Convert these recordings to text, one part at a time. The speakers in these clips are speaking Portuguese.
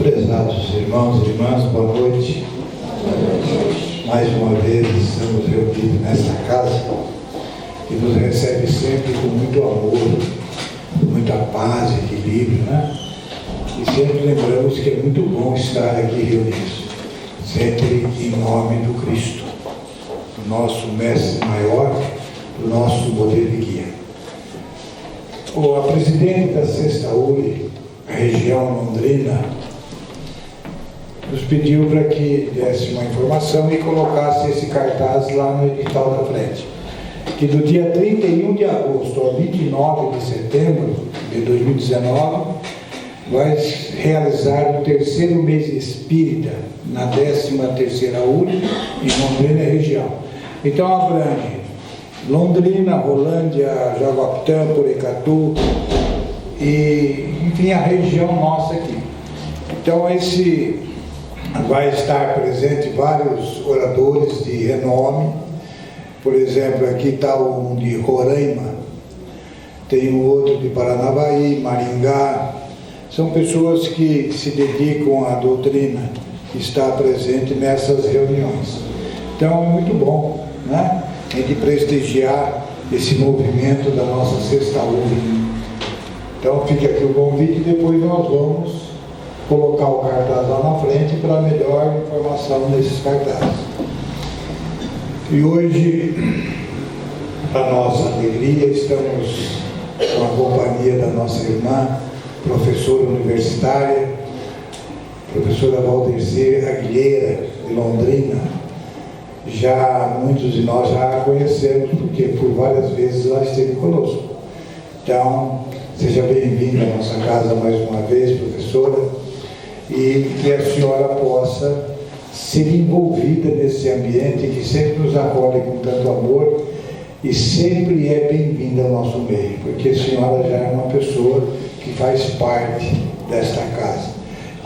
Prezados irmãos e irmãs, boa noite. Mais uma vez estamos reunidos nesta casa que nos recebe sempre com muito amor, muita paz, equilíbrio, né? E sempre lembramos que é muito bom estar aqui reunidos, sempre em nome do Cristo, do nosso mestre maior, do nosso modelo de guia. A presidente da Sexta ULI, região Londrina, nos pediu para que desse uma informação e colocasse esse cartaz lá no edital da frente, que do dia 31 de agosto ao 29 de setembro de 2019 vai realizar o terceiro mês espírita na 13ª ULI em Londrina região. Então abrange Londrina, Rolândia, Jaguapitã, Porecatu e, enfim, a região nossa aqui. Então esse vai estar presente vários oradores de renome. Por exemplo, aqui está um de Roraima, tem um outro de Paranavaí, Maringá. São pessoas que se dedicam à doutrina, que está presente nessas reuniões. Então é muito bom, né? A gente prestigiar esse movimento da nossa Sexta ULI. Então fica aqui o convite e depois nós vamos colocar o cartaz lá na frente para melhor informação nesses cartazes. E hoje, para nossa alegria, estamos com a companhia da nossa irmã, professora universitária, professora Valdecir Aguilheira, de Londrina. Já muitos de nós já a conhecemos, porque por várias vezes ela esteve conosco. Então, seja bem-vinda à nossa casa mais uma vez, professora, e que a senhora possa ser envolvida nesse ambiente que sempre nos acolhe com tanto amor e sempre é bem-vinda ao nosso meio, porque a senhora já é uma pessoa que faz parte desta casa,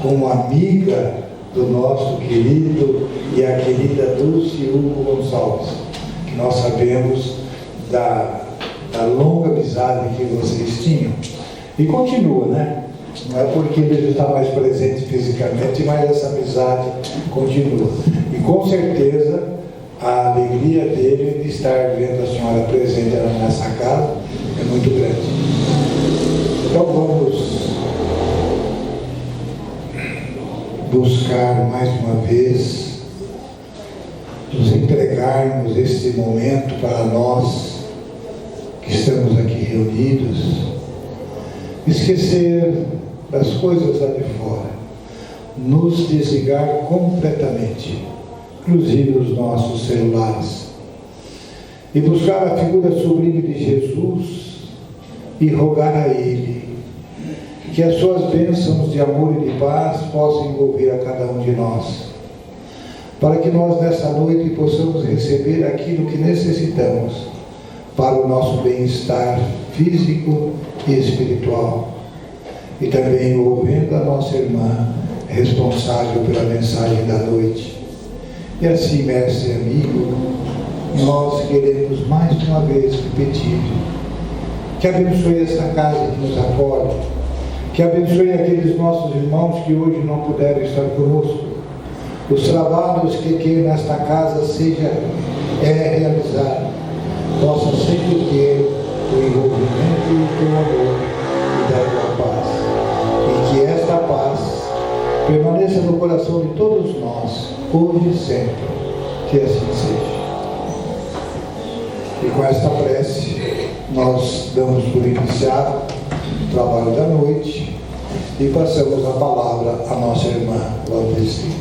como amiga do nosso querido e a querida Dulce Hugo Gonçalves, que nós sabemos da longa amizade que vocês tinham. E continua, né? Não é porque ele está mais presente fisicamente, mas essa amizade continua. E com certeza a alegria dele de estar vendo a senhora presente nessa casa é muito grande. Então vamos buscar mais uma vez nos entregarmos este momento para nós que estamos aqui reunidos, esquecer das coisas lá de fora, nos desligar completamente, inclusive os nossos celulares, e buscar a figura sublime de Jesus e rogar a Ele que as suas bênçãos de amor e de paz possam envolver a cada um de nós, para que nós nessa noite possamos receber aquilo que necessitamos para o nosso bem-estar físico e espiritual. E também ouvendo a nossa irmã responsável pela mensagem da noite. E assim, mestre e amigo, nós queremos mais uma vez repetir que abençoe esta casa que nos acolhe, que abençoe aqueles nossos irmãos que hoje não puderam estar conosco, os trabalhos que nesta casa seja realizado, possa sempre ter o envolvimento e o teu amor e da tua paz. E que esta paz permaneça no coração de todos nós, hoje e sempre, que assim seja. E com esta prece, nós damos por iniciado o trabalho da noite e passamos a palavra à nossa irmã Valdecir.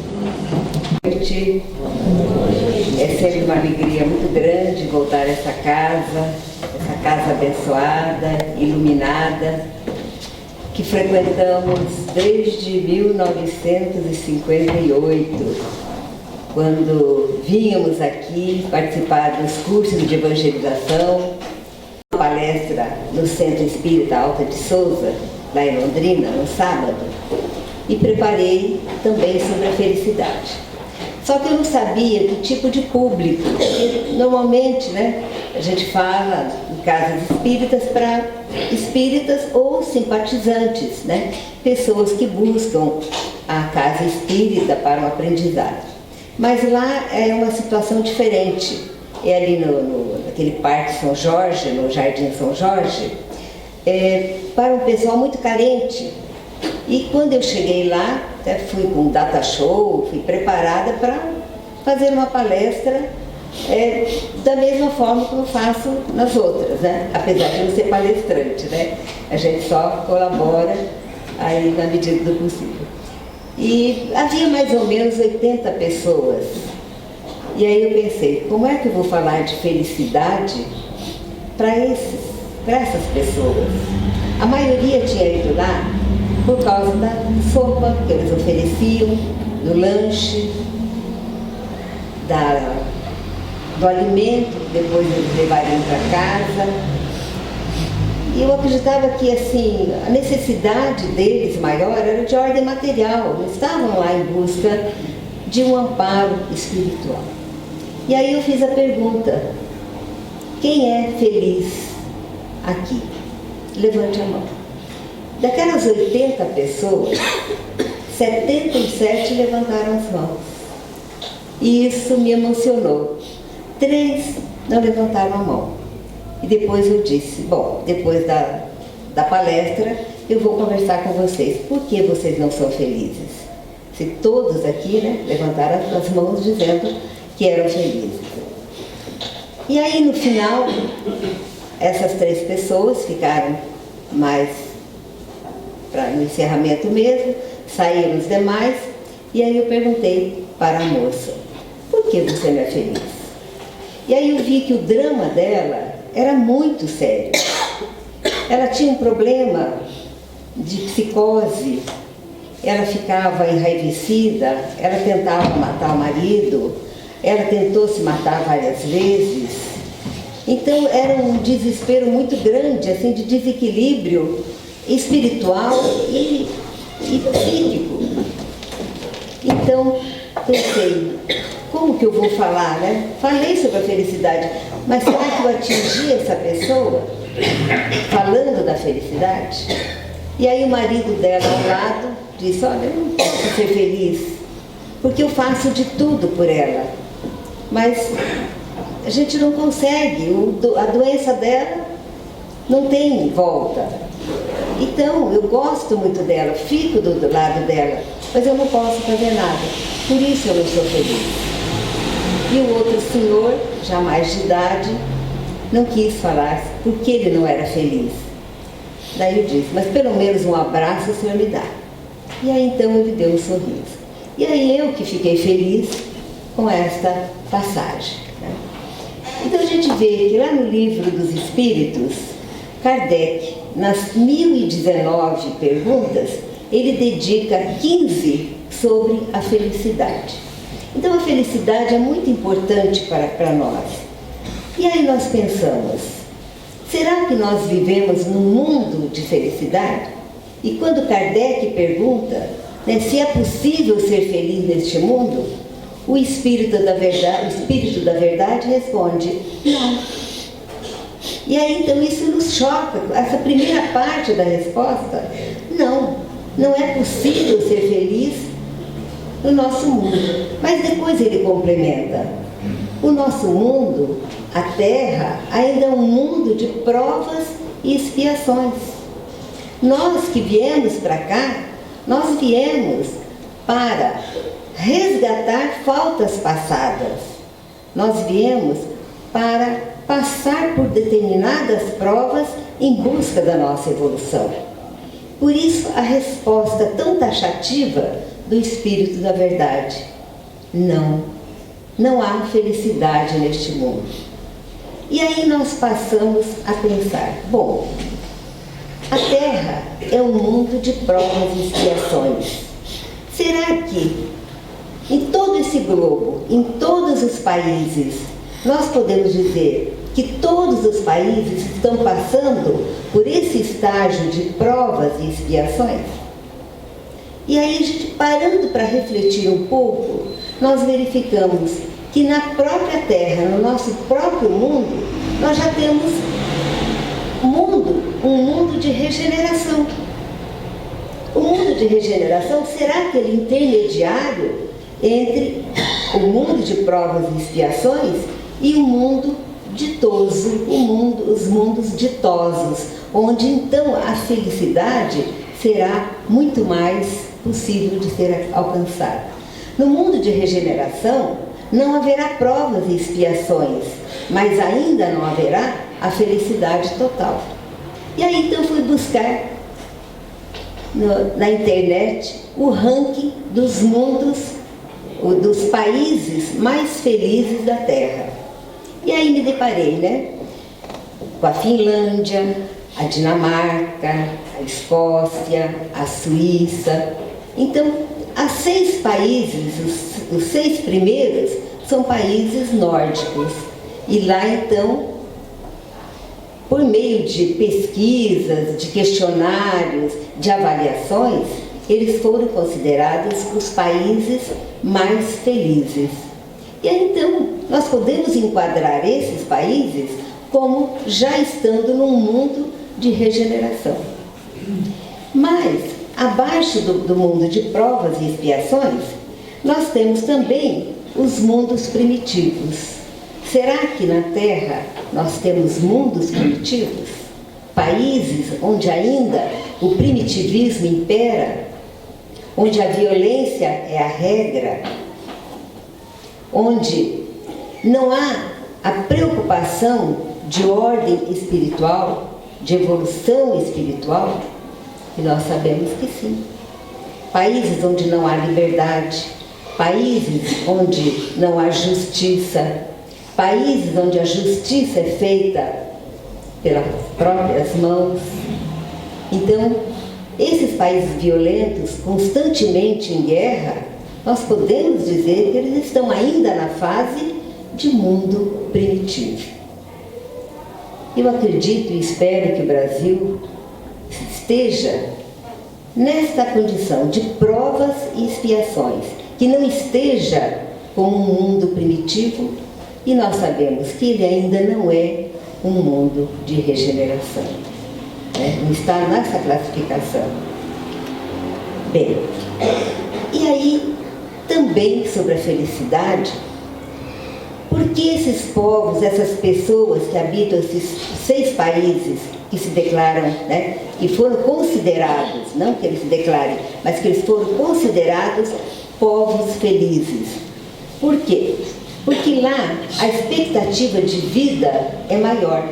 É sempre uma alegria muito grande voltar a essa casa abençoada, iluminada, que frequentamos desde 1958, quando vínhamos aqui participar dos cursos de evangelização, uma palestra no Centro Espírita Alta de Souza, lá em Londrina, no sábado, e preparei também sobre a felicidade. Só que eu não sabia que tipo de público, porque normalmente, né, a gente fala em casas espíritas para espíritas ou simpatizantes, né, pessoas que buscam à casa espírita para o aprendizado. Mas lá é uma situação diferente. É ali naquele Parque São Jorge, no Jardim São Jorge, para um pessoal muito carente. E quando eu cheguei lá, até fui com um data show, fui preparada para fazer uma palestra da mesma forma que eu faço nas outras, né? Apesar de não ser palestrante, né? A gente só colabora aí na medida do possível. E havia mais ou menos 80 pessoas. E aí eu pensei, como é que eu vou falar de felicidade para essas pessoas? A maioria tinha ido lá por causa da sopa que eles ofereciam, do lanche, do alimento que depois eles levariam para casa. E eu acreditava que assim, a necessidade deles maior era de ordem material, não estavam lá em busca de um amparo espiritual. E aí eu fiz a pergunta, quem é feliz aqui? Levante a mão. Daquelas 80 pessoas, 77 levantaram as mãos. E isso me emocionou. 3 não levantaram a mão. E depois eu disse, bom, depois da palestra, eu vou conversar com vocês. Por que vocês não são felizes? Se todos aqui, né, levantaram as mãos dizendo que eram felizes. E aí, no final, essas 3 pessoas ficaram mais no encerramento mesmo, saíram os demais, e aí eu perguntei para a moça, por que você não é feliz? E aí eu vi que o drama dela era muito sério. Ela tinha um problema de psicose, ela ficava enraivecida, ela tentava matar o marido, ela tentou se matar várias vezes. Então era um desespero muito grande, assim, de desequilíbrio espiritual e psíquico. Então pensei, como que eu vou falar, né? Falei sobre a felicidade, mas será que eu atingi essa pessoa falando da felicidade? E aí o marido dela ao lado disse, olha, eu não posso ser feliz, porque eu faço de tudo por ela, mas a gente não consegue, a doença dela não tem volta. Então, eu gosto muito dela, fico do lado dela, mas eu não posso fazer nada, por isso eu não sou feliz. E o outro senhor, já mais de idade, não quis falar porque ele não era feliz. Daí eu disse, mas pelo menos um abraço o senhor me dá. E aí então ele deu um sorriso. E aí eu que fiquei feliz com esta passagem, né? Então a gente vê que lá no Livro dos Espíritos, Kardec, nas 1019 perguntas, ele dedica 15 sobre a felicidade. Então a felicidade é muito importante para nós. E aí nós pensamos, será que nós vivemos num mundo de felicidade? E quando Kardec pergunta, né, se é possível ser feliz neste mundo, o Espírito da Verdade responde, não. E aí então isso nos choca, essa primeira parte da resposta, não é possível ser feliz no nosso mundo. Mas depois ele complementa, o nosso mundo, a Terra, ainda é um mundo de provas e expiações. Nós que viemos para cá, nós viemos para resgatar faltas passadas. Nós viemos para passar por determinadas provas em busca da nossa evolução. Por isso a resposta tão taxativa do Espírito da Verdade. Não há felicidade neste mundo. E aí nós passamos a pensar, bom, a Terra é um mundo de provas e expiações. Será que em todo esse globo, em todos os países, nós podemos dizer que todos os países estão passando por esse estágio de provas e expiações? E aí, a gente parando para refletir um pouco, nós verificamos que na própria Terra, no nosso próprio mundo, nós já temos um mundo de regeneração. O mundo de regeneração será aquele intermediário entre o mundo de provas e expiações e o mundo ditoso, os mundos ditosos, onde então a felicidade será muito mais possível de ser alcançada. No mundo de regeneração não haverá provas e expiações, mas ainda não haverá a felicidade total. E aí então fui buscar na internet o ranking dos mundos, dos países mais felizes da Terra. E aí me deparei, né, com a Finlândia, a Dinamarca, a Escócia, a Suíça. Então, há 6 países, os 6 primeiros são países nórdicos. E lá, então, por meio de pesquisas, de questionários, de avaliações, eles foram considerados os países mais felizes. E aí, então, nós podemos enquadrar esses países como já estando num mundo de regeneração. Mas, abaixo do mundo de provas e expiações, nós temos também os mundos primitivos. Será que na Terra nós temos mundos primitivos? Países onde ainda o primitivismo impera? Onde a violência é a regra? Onde não há a preocupação de ordem espiritual, de evolução espiritual? E nós sabemos que sim. Países onde não há liberdade, países onde não há justiça, países onde a justiça é feita pelas próprias mãos. Então, esses países violentos, constantemente em guerra, nós podemos dizer que eles estão ainda na fase de mundo primitivo. Eu acredito e espero que o Brasil esteja nesta condição de provas e expiações, que não esteja como um mundo primitivo, e nós sabemos que ele ainda não é um mundo de regeneração, né? Não está nessa classificação. Bem, e aí também sobre a felicidade, porque esses povos, essas pessoas que habitam esses 6 países que se declaram, né, que foram considerados, não que eles se declarem, mas que eles foram considerados povos felizes. Por quê? Porque lá a expectativa de vida é maior.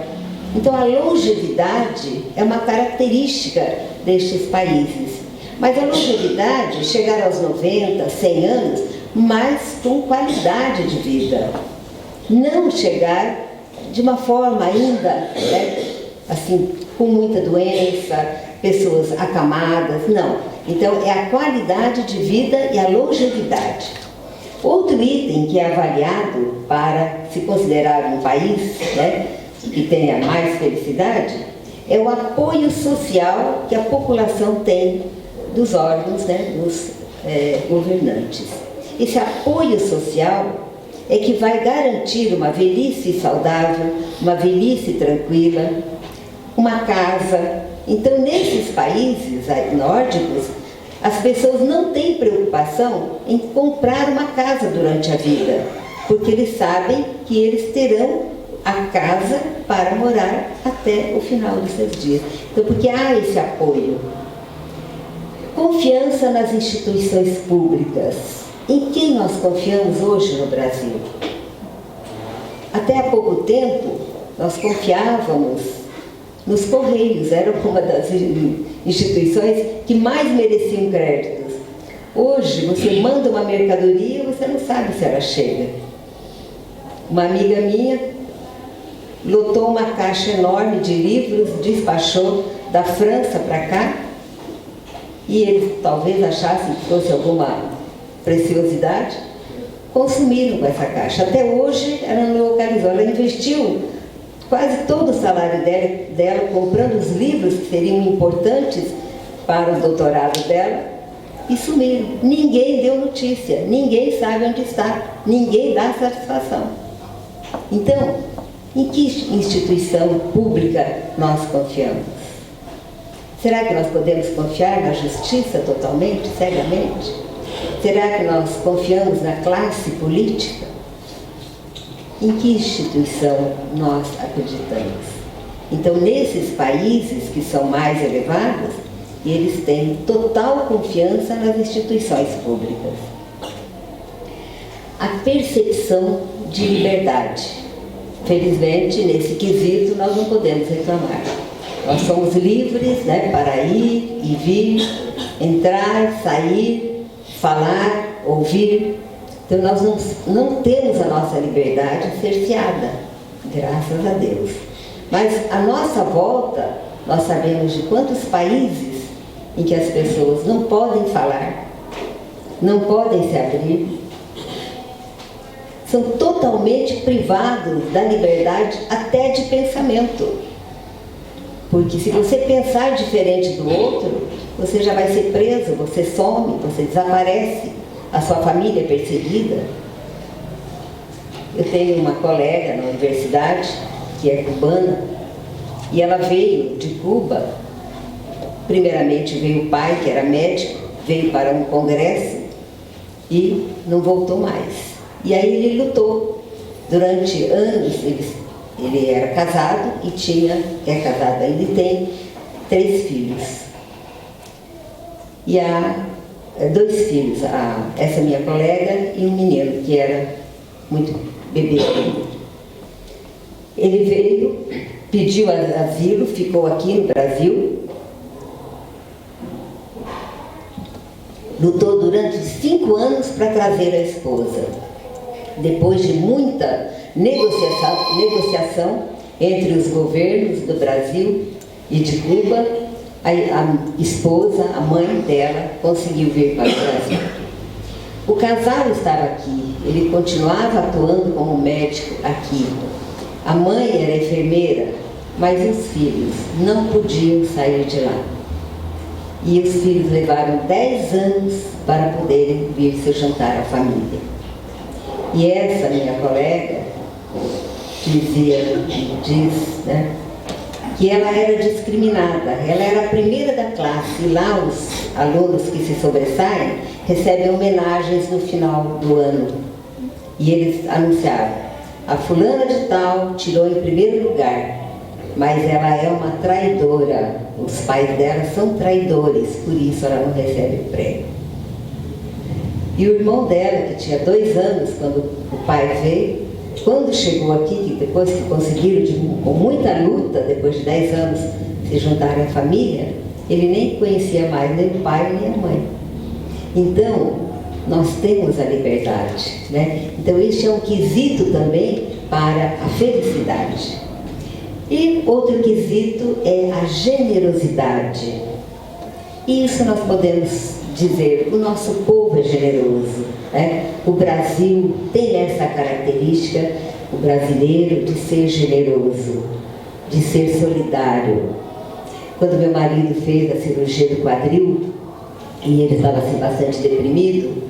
Então a longevidade é uma característica destes países. Mas a longevidade, chegar aos 90, 100 anos, mas com qualidade de vida. Não chegar de uma forma ainda, né, assim, com muita doença, pessoas acamadas, não. Então é a qualidade de vida e a longevidade. Outro item que é avaliado para se considerar um país, né, que tenha mais felicidade é o apoio social que a população tem dos órgãos, né, dos governantes. Esse apoio social é que vai garantir uma velhice saudável, uma velhice tranquila, uma casa. Então, nesses países nórdicos, as pessoas não têm preocupação em comprar uma casa durante a vida, porque eles sabem que eles terão a casa para morar até o final dos seus dias. Então, porque há esse apoio. Confiança nas instituições públicas. Em quem nós confiamos hoje no Brasil? Até há pouco tempo, nós confiávamos nos Correios, era uma das instituições que mais mereciam créditos. Hoje, você manda uma mercadoria e você não sabe se ela chega. Uma amiga minha lotou uma caixa enorme de livros, despachou da França para cá, e eles talvez achassem que fosse alguma preciosidade, consumiram com essa caixa. Até hoje ela não localizou, ela investiu quase todo o salário dela comprando os livros que seriam importantes para o doutorado dela e sumiram. Ninguém deu notícia, ninguém sabe onde está, ninguém dá satisfação. Então, em que instituição pública nós confiamos? Será que nós podemos confiar na justiça totalmente, cegamente? Será que nós confiamos na classe política? Em que instituição nós acreditamos? Então, nesses países que são mais elevados, eles têm total confiança nas instituições públicas. A percepção de liberdade. Felizmente, nesse quesito, nós não podemos reclamar. Nós somos livres, né, para ir e vir, entrar, sair, falar, ouvir. Então, nós não temos a nossa liberdade cerceada, graças a Deus. Mas, à nossa volta, nós sabemos de quantos países em que as pessoas não podem falar, não podem se abrir, são totalmente privados da liberdade até de pensamento. Porque se você pensar diferente do outro, você já vai ser preso, você some, você desaparece, a sua família é perseguida. Eu tenho uma colega na universidade, que é cubana, e ela veio de Cuba. Primeiramente veio o pai, que era médico, veio para um congresso e não voltou mais. E aí ele lutou. Durante anos, ele era casado e é casado ainda e tem 3 filhos. E há 2 filhos, essa minha colega e um menino, que era muito bebê ainda. Ele veio, pediu asilo, ficou aqui no Brasil, lutou durante 5 anos para trazer a esposa. Depois de muita negociação entre os governos do Brasil e de Cuba, a esposa, a mãe dela, conseguiu vir para o Brasil. O casal estava aqui, ele continuava atuando como médico aqui. A mãe era enfermeira, mas os filhos não podiam sair de lá. E os filhos levaram 10 anos para poderem vir se juntar à família. E essa minha colega diz, né, que ela era discriminada, ela era a primeira da classe, e lá os alunos que se sobressaem recebem homenagens no final do ano. E eles anunciaram: a fulana de tal tirou em primeiro lugar, mas ela é uma traidora, os pais dela são traidores, por isso ela não recebe prêmio. E o irmão dela, que tinha 2 anos quando o pai veio, quando chegou aqui, que depois que conseguiram, com muita luta, depois de 10 anos, se juntarem à família, ele nem conhecia mais nem o pai nem a mãe. Então, nós temos a liberdade, né? Então, este é um quesito também para a felicidade. E outro quesito é a generosidade. E isso nós podemos dizer: o nosso povo é generoso, né? O Brasil tem essa característica, o brasileiro, de ser generoso, de ser solidário. Quando meu marido fez a cirurgia do quadril, e ele estava assim bastante deprimido,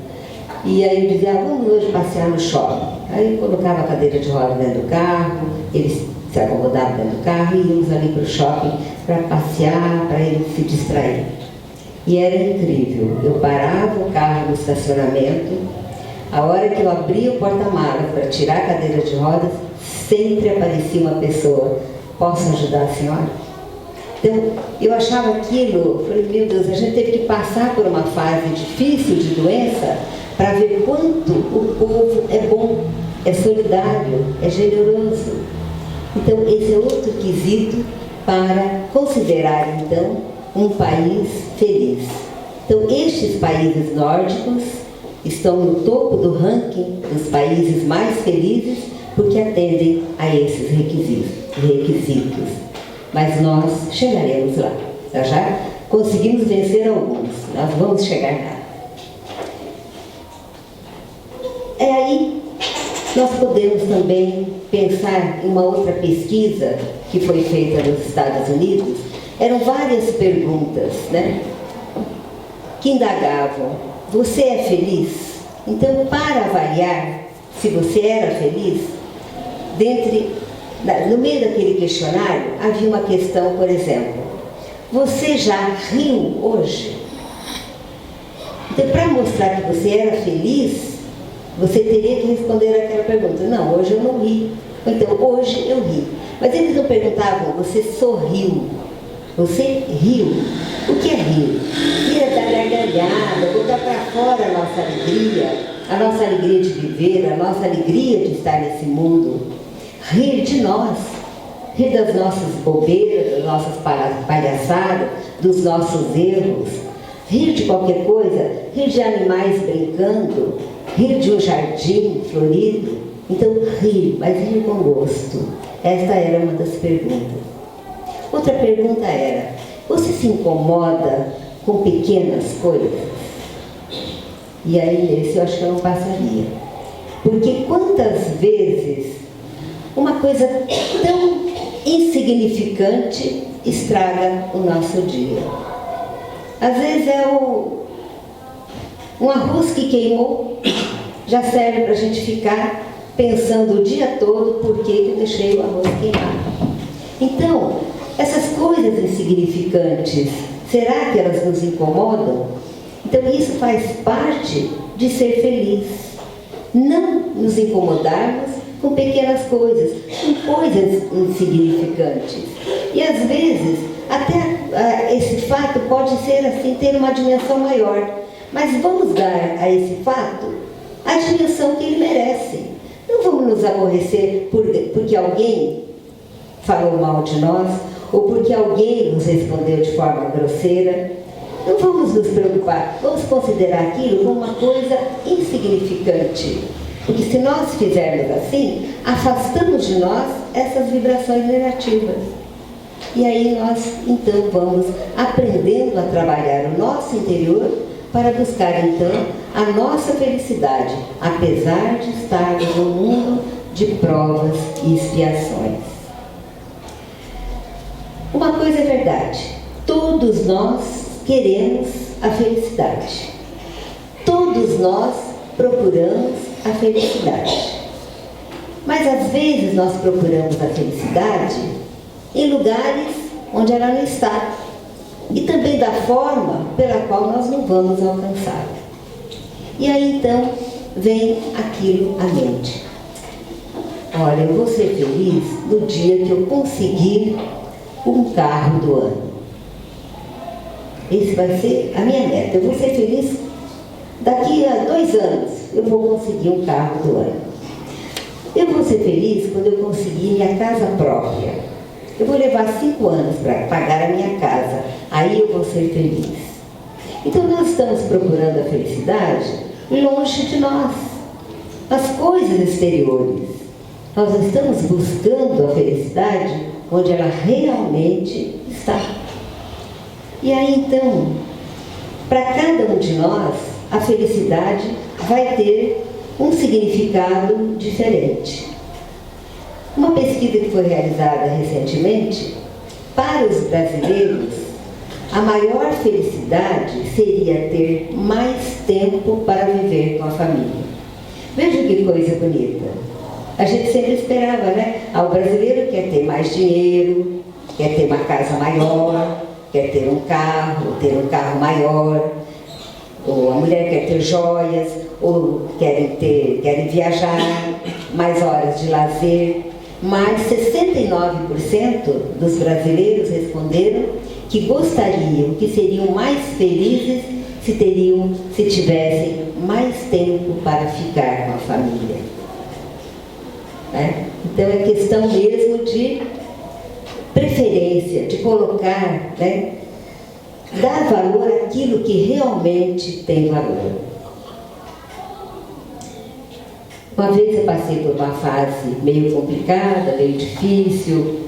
e aí eu dizia: vamos hoje passear no shopping. Aí eu colocava a cadeira de roda dentro do carro, ele se acomodava dentro do carro e íamos ali para o shopping para passear, para ele se distrair. E era incrível. Eu parava o carro no estacionamento, a hora que eu abria o porta-malas para tirar a cadeira de rodas, sempre aparecia uma pessoa: posso ajudar a senhora? Então, eu achava aquilo, falei: meu Deus, a gente teve que passar por uma fase difícil de doença para ver quanto o povo é bom, é solidário, é generoso. Então, esse é outro quesito para considerar, então, um país feliz. Então, estes países nórdicos estão no topo do ranking dos países mais felizes porque atendem a esses requisitos. Mas nós chegaremos lá. Nós já conseguimos vencer alguns, nós vamos chegar lá. É aí nós podemos também pensar em uma outra pesquisa que foi feita nos Estados Unidos. Eram várias perguntas, né, que indagavam: você é feliz? Então, para avaliar se você era feliz, no meio daquele questionário havia uma questão, por exemplo: Você já riu hoje? Então, para mostrar que você era feliz, você teria que responder aquela pergunta. Não, hoje eu não ri. Então, hoje eu ri. Mas eles não perguntavam, você sorriu? Você riu? O que é rir? Rir é dar gargalhada, botar para fora a nossa alegria de viver, a nossa alegria de estar nesse mundo. Rir de nós, rir das nossas bobeiras, das nossas palhaçadas, dos nossos erros. Rir de qualquer coisa, rir de animais brincando, rir de um jardim florido. Então, rir, mas rir com gosto. Esta era uma das perguntas. Outra pergunta era, você se incomoda com pequenas coisas? E aí, nesse eu acho que eu não passaria. Porque quantas vezes uma coisa tão insignificante estraga o nosso dia? Às vezes é um arroz que queimou, já serve para a gente ficar pensando o dia todo por que eu deixei o arroz queimar. Então, essas coisas insignificantes, será que elas nos incomodam? Então isso faz parte de ser feliz. Não nos incomodarmos com pequenas coisas, com coisas insignificantes. E às vezes, até esse fato pode ser assim, ter uma dimensão maior. Mas vamos dar a esse fato a dimensão que ele merece. Não vamos nos aborrecer porque alguém falou mal de nós, ou porque alguém nos respondeu de forma grosseira. Não vamos nos preocupar, vamos considerar aquilo como uma coisa insignificante. Porque se nós fizermos assim, afastamos de nós essas vibrações negativas. E aí nós, então, vamos aprendendo a trabalhar o nosso interior para buscar, então, a nossa felicidade, apesar de estarmos num mundo de provas e expiações. Uma coisa é verdade, todos nós queremos a felicidade. Todos nós procuramos a felicidade. Mas às vezes nós procuramos a felicidade em lugares onde ela não está. E também da forma pela qual nós não vamos alcançar. E aí então vem aquilo à mente. Olha, eu vou ser feliz no dia que eu conseguir um carro do ano. Esse vai ser a minha meta. Eu vou ser feliz daqui a 2 anos. Eu vou conseguir um carro do ano. Eu vou ser feliz quando eu conseguir minha casa própria. Eu vou levar 5 anos para pagar a minha casa. Aí eu vou ser feliz. Então nós estamos procurando a felicidade longe de nós. As coisas exteriores. Nós estamos buscando a felicidade onde ela realmente está. E aí então, para cada um de nós, a felicidade vai ter um significado diferente. Uma pesquisa que foi realizada recentemente, para os brasileiros, a maior felicidade seria ter mais tempo para viver com a família. Veja que coisa bonita. A gente sempre esperava, né? O brasileiro quer ter mais dinheiro, quer ter uma casa maior, quer ter um carro maior, ou a mulher quer ter joias, ou querem viajar, mais horas de lazer. Mas 69% dos brasileiros responderam que gostariam, que seriam mais felizes se tivessem mais tempo para ficar com a família. Né? Então é questão mesmo de preferência, de colocar, né? Dar valor àquilo que realmente tem valor. Uma vez eu passei por uma fase meio complicada, meio difícil.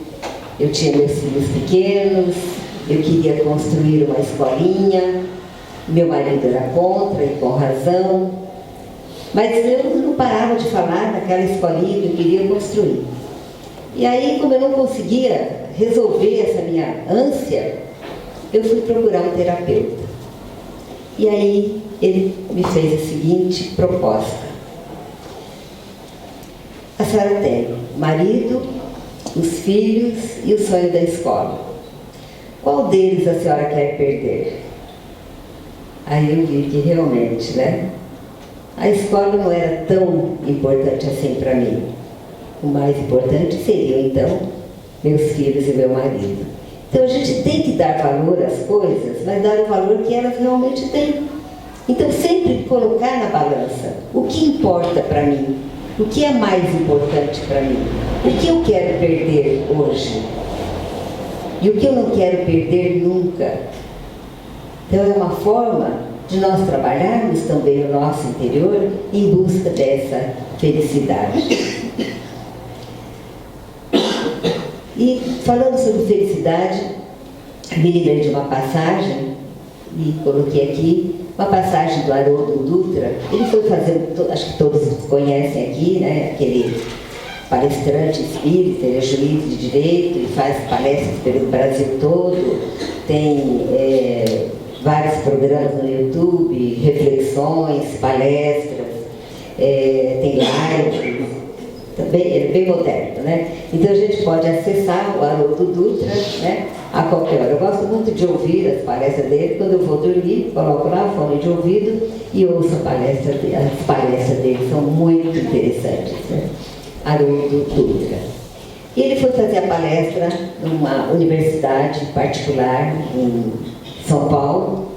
Eu tinha meus filhos pequenos, eu queria construir uma escolinha, meu marido era contra e com razão, mas eu não parava de falar daquela escolinha que eu queria construir. E aí, como eu não conseguia resolver essa minha ânsia, eu fui procurar um terapeuta. E aí ele me fez a seguinte proposta. A senhora tem o marido, os filhos e o sonho da escola. qual deles a senhora quer perder? Aí eu vi que realmente, né, a escola não era tão importante assim para mim. O mais importante seriam, então, meus filhos e meu marido. Então a gente tem que dar valor às coisas, mas dar o valor que elas realmente têm. Então sempre colocar na balança o que importa para mim, o que é mais importante para mim, o que eu quero perder hoje e o que eu não quero perder nunca. Então é uma forma de nós trabalharmos também o nosso interior em busca dessa felicidade. E falando sobre felicidade, me lembrei de uma passagem, e coloquei aqui, uma passagem do Haroldo Dutra. Ele foi fazer, acho que todos conhecem aqui, né, aquele palestrante espírita, ele é juiz de direito e faz palestras pelo Brasil todo, tem vários programas no YouTube, reflexões, palestras, tem lives, também, ele é bem moderno, né? Então a gente pode acessar o Haroldo Dutra, né, a qualquer hora. Eu gosto muito de ouvir as palestras dele. Quando eu vou dormir, coloco lá o fone de ouvido e ouço a palestra dele. As palestras dele são muito interessantes, né? Haroldo Dutra. E ele foi fazer a palestra numa universidade particular em São Paulo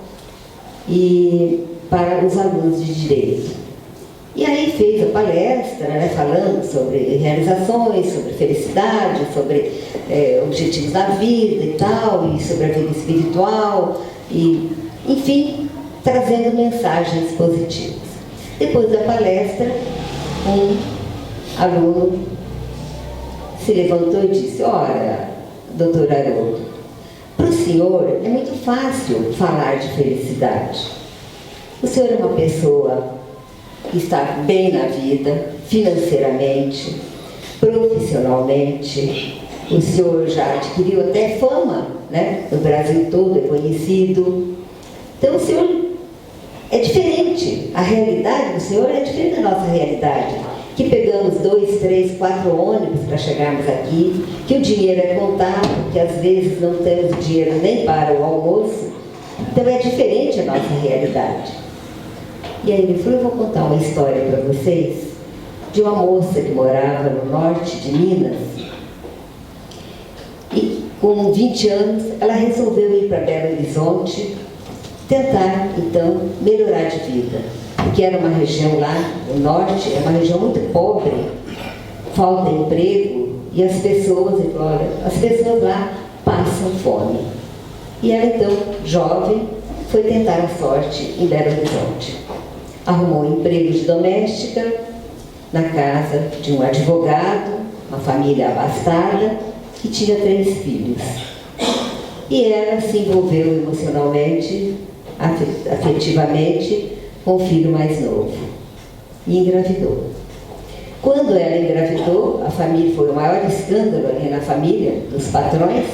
e para os alunos de direito. E aí fez a palestra, né, falando sobre realizações, sobre felicidade, sobre objetivos da vida e tal, e sobre a vida espiritual, e, enfim, trazendo mensagens positivas. Depois da palestra, um aluno se levantou e disse: ora, doutor Haroldo, para o senhor é muito fácil falar de felicidade. O senhor é uma pessoa que está bem na vida, financeiramente, profissionalmente. O senhor já adquiriu até fama, né? No Brasil todo é conhecido. Então o senhor é diferente. A realidade do senhor é diferente da nossa realidade. Que pegamos 2, 3, 4 ônibus para chegarmos aqui, que o dinheiro é contado, que às vezes não temos dinheiro nem para o almoço. Então é diferente a nossa realidade. E aí ele falou: eu vou contar uma história para vocês de uma moça que morava no norte de Minas e com 20 anos ela resolveu ir para Belo Horizonte tentar então melhorar de vida, porque era uma região lá, o norte, é uma região muito pobre, falta emprego e as pessoas, ele falou, olha, as pessoas lá passam fome. E ela então, jovem, foi tentar a sorte em Belo Horizonte. Arrumou um emprego de doméstica na casa de um advogado, uma família abastada, que tinha 3 filhos. E ela se envolveu emocionalmente, afetivamente, com o filho mais novo. E engravidou. Quando ela engravidou, a família foi o maior escândalo ali na família, dos patrões,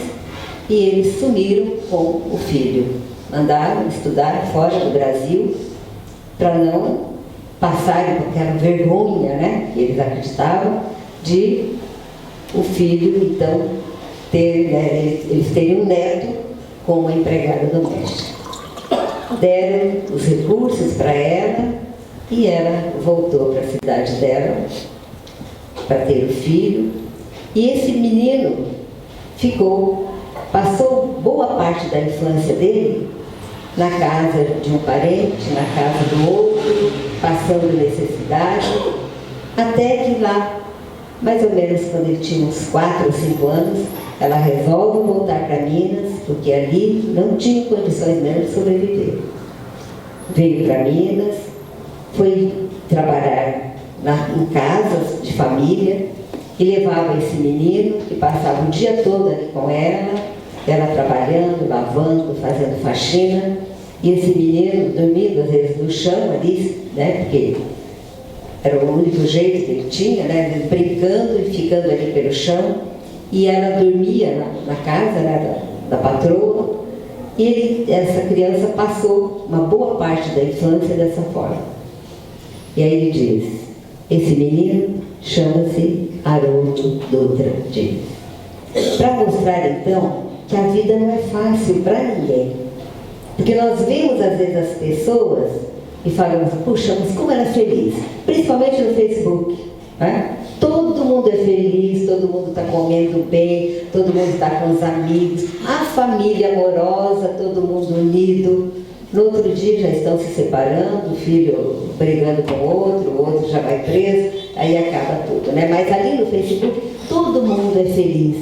e eles sumiram com o filho. Mandaram estudar fora do Brasil, para não passarem com aquela vergonha, né, que eles acreditavam, de o filho, então, ter, né, eles terem um neto com uma empregada doméstica. Deram os recursos para ela e ela voltou para a cidade dela para ter o filho. E esse menino passou boa parte da infância dele na casa de um parente, na casa do outro, passando necessidade, até que lá, mais ou menos quando ele tinha uns 4 ou 5 anos, ela resolve voltar para Minas, porque ali não tinha condições mesmo de sobreviver. Veio para Minas, foi trabalhar em casas de família, e levava esse menino, que passava o dia todo ali com ela trabalhando, lavando, fazendo faxina, e esse menino dormindo às vezes no chão ali, né, porque era o único jeito que ele tinha, né, brincando e ficando ali pelo chão, e ela dormia na casa, né, da patroa, e essa criança passou uma boa parte da infância dessa forma. E aí ele diz: esse menino chama-se Haroldo Dutra Dias. Para mostrar então que a vida não é fácil para ninguém. Porque nós vemos às vezes as pessoas e falamos, puxa, mas como ela é feliz, principalmente no Facebook, né? Todo mundo é feliz, todo mundo está comendo bem, todo mundo está com os amigos, a família amorosa, todo mundo unido. No outro dia já estão se separando, o filho brigando com o outro já vai preso, aí acaba tudo, né? Mas ali no Facebook todo mundo é feliz,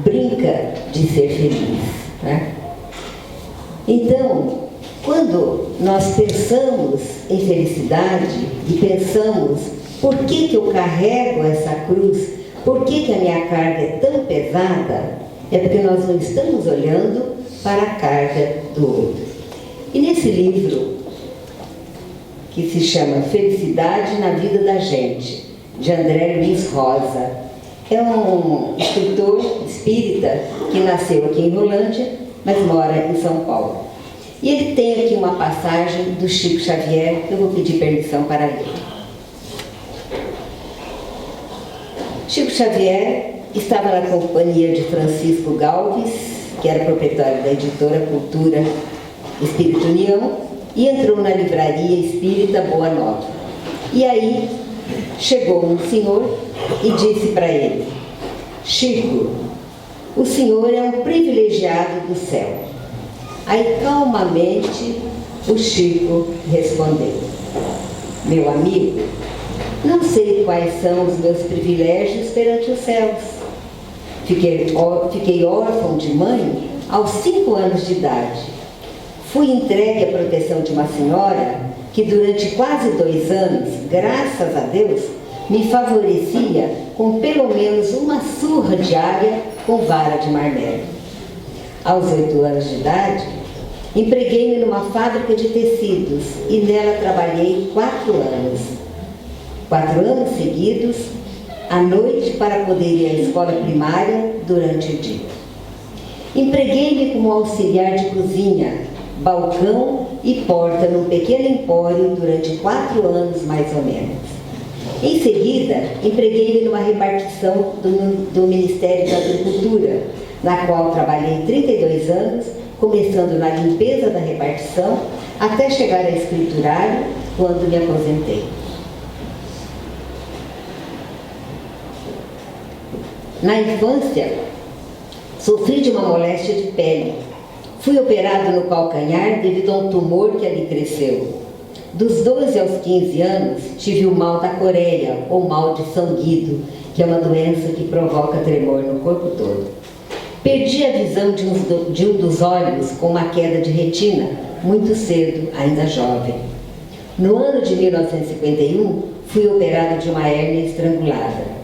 brinca de ser feliz, né? Então, quando nós pensamos em felicidade e pensamos por que eu carrego essa cruz, por que a minha carga é tão pesada, é porque nós não estamos olhando para a carga do outro. E nesse livro, que se chama Felicidade na Vida da Gente, de André Luiz Rosa, é um escritor espírita que nasceu aqui em Rolândia, mas mora em São Paulo. E ele tem aqui uma passagem do Chico Xavier, que eu vou pedir permissão para ler. Chico Xavier estava na companhia de Francisco Galves, que era proprietário da editora Cultura Espírito União, e entrou na livraria espírita Boa Nova. E aí chegou um senhor e disse para ele: Chico, o senhor é um privilegiado do céu. Aí calmamente o Chico respondeu: meu amigo, não sei quais são os meus privilégios perante os céus. Fiquei órfão de mãe aos 5 anos de idade. Fui entregue à proteção de uma senhora que durante quase 2 anos, graças a Deus, me favorecia com pelo menos uma surra diária com vara de marmelo. Aos 8 anos de idade, empreguei-me numa fábrica de tecidos e nela trabalhei 4 anos. 4 anos seguidos, à noite, para poder ir à escola primária durante o dia. Empreguei-me como auxiliar de cozinha, balcão e porta num pequeno empório durante 4 anos, mais ou menos. Em seguida, empreguei-me numa repartição do Ministério da Agricultura, na qual trabalhei 32 anos, começando na limpeza da repartição, até chegar a escriturário, quando me aposentei. Na infância, sofri de uma moléstia de pele. Fui operado no calcanhar devido a um tumor que ali cresceu. Dos 12 aos 15 anos, tive o mal da coreia, ou mal de São Guido, que é uma doença que provoca tremor no corpo todo. Perdi a visão de um dos olhos com uma queda de retina, muito cedo, ainda jovem. No ano de 1951, fui operado de uma hérnia estrangulada.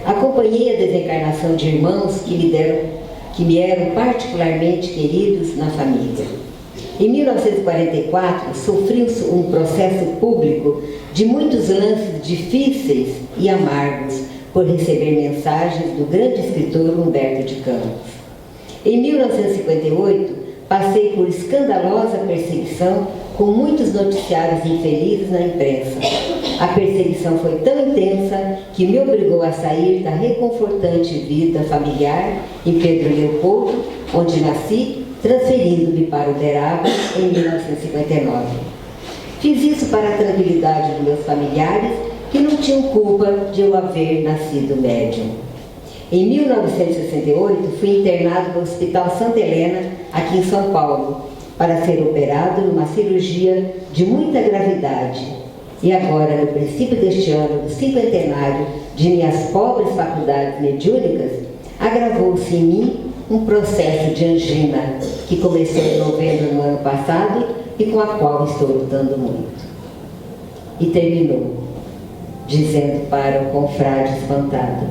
Acompanhei a desencarnação de irmãos que me eram particularmente queridos na família. Em 1944, sofri um processo público de muitos lances difíceis e amargos por receber mensagens do grande escritor Humberto de Campos. Em 1958, passei por escandalosa perseguição com muitos noticiários infelizes na imprensa. A perseguição foi tão intensa que me obrigou a sair da reconfortante vida familiar em Pedro Leopoldo, onde nasci, transferindo-me para Uberaba em 1959. Fiz isso para a tranquilidade dos meus familiares, que não tinham culpa de eu haver nascido médium. Em 1968, fui internado no Hospital Santa Helena, aqui em São Paulo, para ser operado numa cirurgia de muita gravidade. E agora, no princípio deste ano, do 50º de minhas pobres faculdades mediúnicas, agravou-se em mim um processo de angina que começou em novembro do ano passado e com a qual estou lutando muito. E terminou, dizendo para o confrade espantado: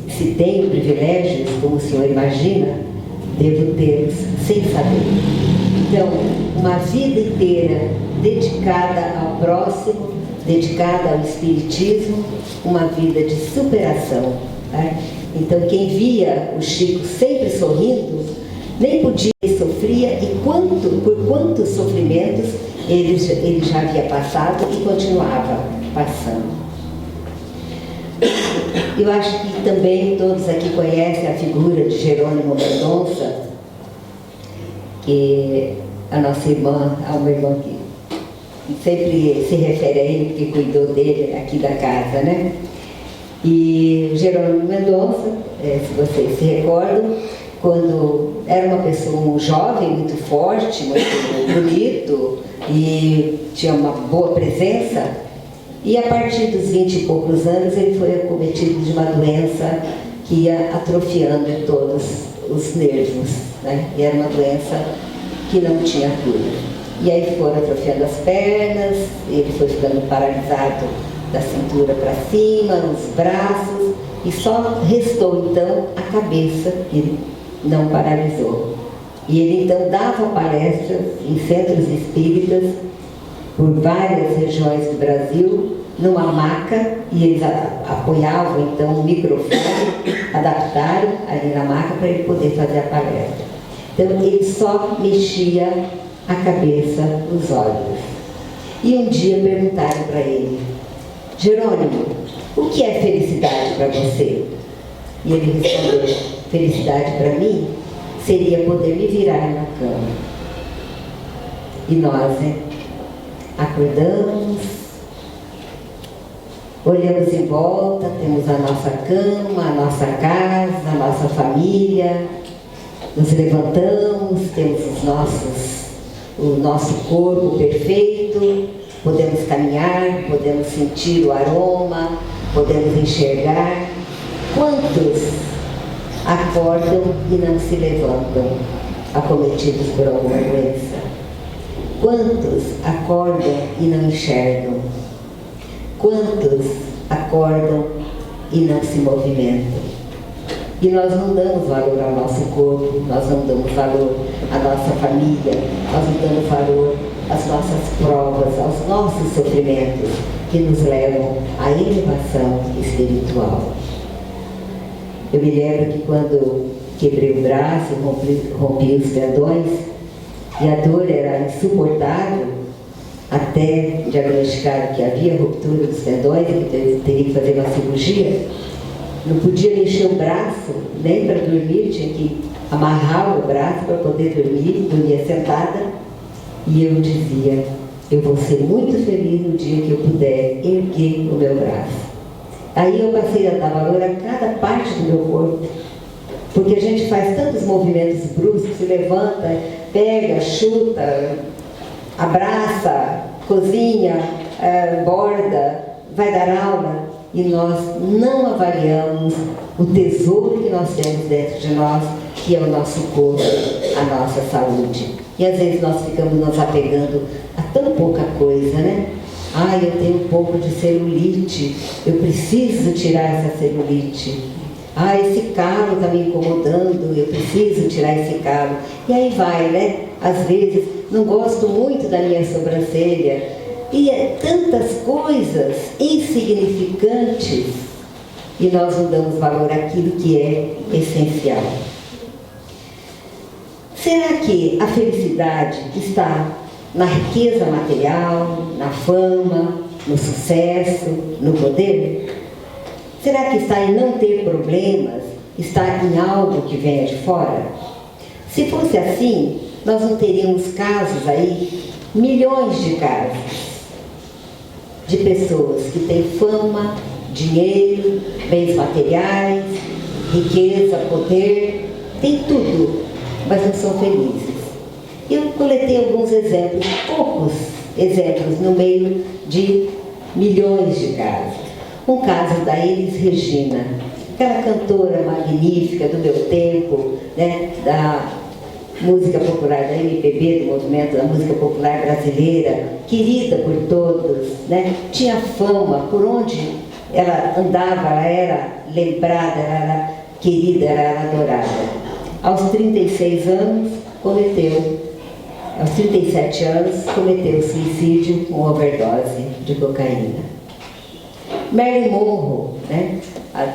se tenho privilégios, como o senhor imagina, devo tê-los sem saber. Então, uma vida inteira dedicada ao próximo, dedicada ao espiritismo, uma vida de superação. Né? Então, quem via o Chico sempre sorrindo, nem podia e sofria, e por quantos sofrimentos ele já havia passado e continuava passando. Eu acho que também todos aqui conhecem a figura de Jerônimo Mendonça, que a nossa irmã, há uma irmã que sempre se refere a ele, que cuidou dele aqui da casa, né? E Jerônimo Mendonça, se vocês se recordam, quando era uma pessoa, um jovem muito forte, muito bonito e tinha uma boa presença, e a partir dos 20 e poucos anos ele foi acometido de uma doença que ia atrofiando todos os nervos, né? E era uma doença que não tinha cura. E aí foram atrofiando as pernas, ele foi ficando paralisado da cintura para cima, os braços, e só restou então a cabeça, que não paralisou. E ele então dava palestras em centros espíritas por várias regiões do Brasil, numa maca, e eles apoiavam então um microfone, adaptaram ali na maca para ele poder fazer a palestra. Então ele só mexia a cabeça, os olhos. E um dia perguntaram para ele: Jerônimo, o que é felicidade para você? E ele respondeu: felicidade para mim seria poder me virar na cama. E nós, acordamos, olhamos em volta, temos a nossa cama, a nossa casa, a nossa família, nos levantamos, temos o nosso corpo perfeito, podemos caminhar, podemos sentir o aroma, podemos enxergar. Quantos acordam e não se levantam, acometidos por alguma doença? Quantos acordam e não enxergam? Quantos acordam e não se movimentam? E nós não damos valor ao nosso corpo, nós não damos valor à nossa família, nós não damos valor às nossas provas, aos nossos sofrimentos que nos levam à elevação espiritual. Eu me lembro que quando quebrei o braço, rompi os tendões, e a dor era insuportável, até diagnosticar que havia ruptura dos tendões e que teria que fazer uma cirurgia. Não podia mexer o braço, nem para dormir, tinha que amarrar o braço para poder dormir, dormia sentada. E eu dizia: eu vou ser muito feliz no dia que eu puder erguer o meu braço. Aí eu passei a dar valor a cada parte do meu corpo, porque a gente faz tantos movimentos bruscos, se levanta, pega, chuta, abraça, cozinha, borda, vai dar aula, e nós não avaliamos o tesouro que nós temos dentro de nós, que é o nosso corpo, a nossa saúde. E às vezes nós ficamos nos apegando a tão pouca coisa, né? Eu tenho um pouco de celulite, eu preciso tirar essa celulite. Esse calo está me incomodando, eu preciso tirar esse calo. E aí vai, né? Às vezes, não gosto muito da minha sobrancelha. E tantas coisas insignificantes, e nós não damos valor àquilo que é essencial. Será que a felicidade está na riqueza material, na fama, no sucesso, no poder? Será que está em não ter problemas, está em algo que venha de fora? Se fosse assim, nós não teríamos casos aí, milhões de casos, de pessoas que têm fama, dinheiro, bens materiais, riqueza, poder, tem tudo, mas não são felizes. Eu coletei alguns exemplos, poucos exemplos, no meio de milhões de casos. Um caso da Elis Regina, aquela cantora magnífica do meu tempo, né, da música popular, da MPB, do movimento da música popular brasileira, querida por todos, né? Tinha fama, por onde ela andava, ela era lembrada, ela era querida, ela era adorada. Aos 36 anos, aos 37 anos, cometeu suicídio com overdose de cocaína. Marilyn Monroe, né?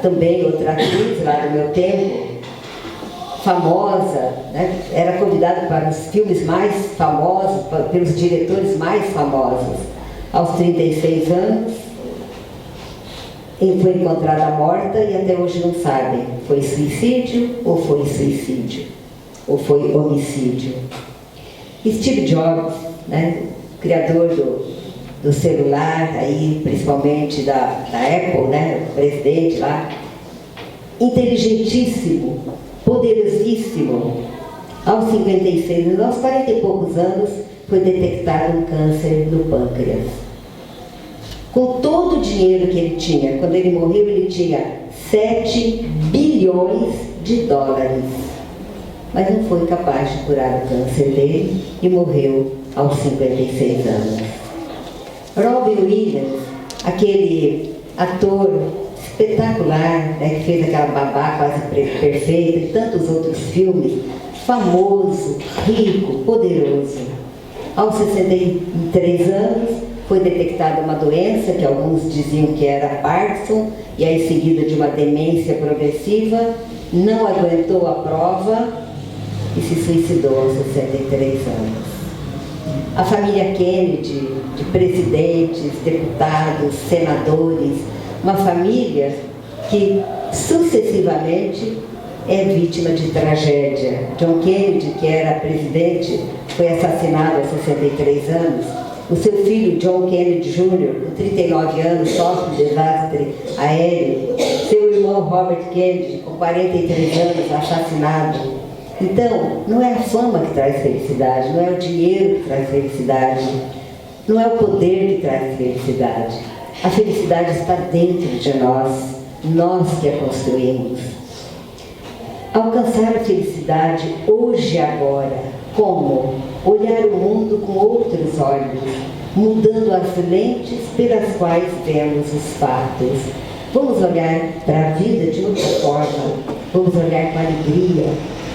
Também outra atriz lá do meu tempo, famosa, né? Era convidada para os filmes mais famosos, pelos diretores mais famosos. Aos 36 anos, foi encontrada morta e até hoje não sabem, foi suicídio ou foi suicídio? Ou foi homicídio? Steve Jobs, né, criador do celular, aí, principalmente da Apple, né, o presidente lá, inteligentíssimo, poderosíssimo, aos 56 anos, aos 40 e poucos anos, foi detectado um câncer no pâncreas. Com todo o dinheiro que ele tinha, quando ele morreu, ele tinha 7 bilhões de dólares. Mas não foi capaz de curar o câncer dele e morreu aos 56 anos. Robin Williams, aquele ator espetacular, né, que fez aquela babá quase perfeita e tantos outros filmes, famoso, rico, poderoso. Aos 63 anos, foi detectada uma doença que alguns diziam que era Parkinson, e aí seguida de uma demência progressiva, não aguentou a prova e se suicidou aos 63 anos. A família Kennedy, de presidentes, deputados, senadores, uma família que sucessivamente é vítima de tragédia. John Kennedy, que era presidente, foi assassinado aos 63 anos. O seu filho, John Kennedy Jr., com 39 anos, sofre um desastre aéreo. Seu irmão, Robert Kennedy, com 43 anos, assassinado. Então, não é a fama que traz felicidade, não é o dinheiro que traz felicidade, não é o poder que traz felicidade. A felicidade está dentro de nós que a construímos. Alcançar a felicidade hoje e agora. Como? Olhar o mundo com outros olhos, mudando as lentes pelas quais vemos os fatos. Vamos olhar para a vida de outra forma, vamos olhar com alegria,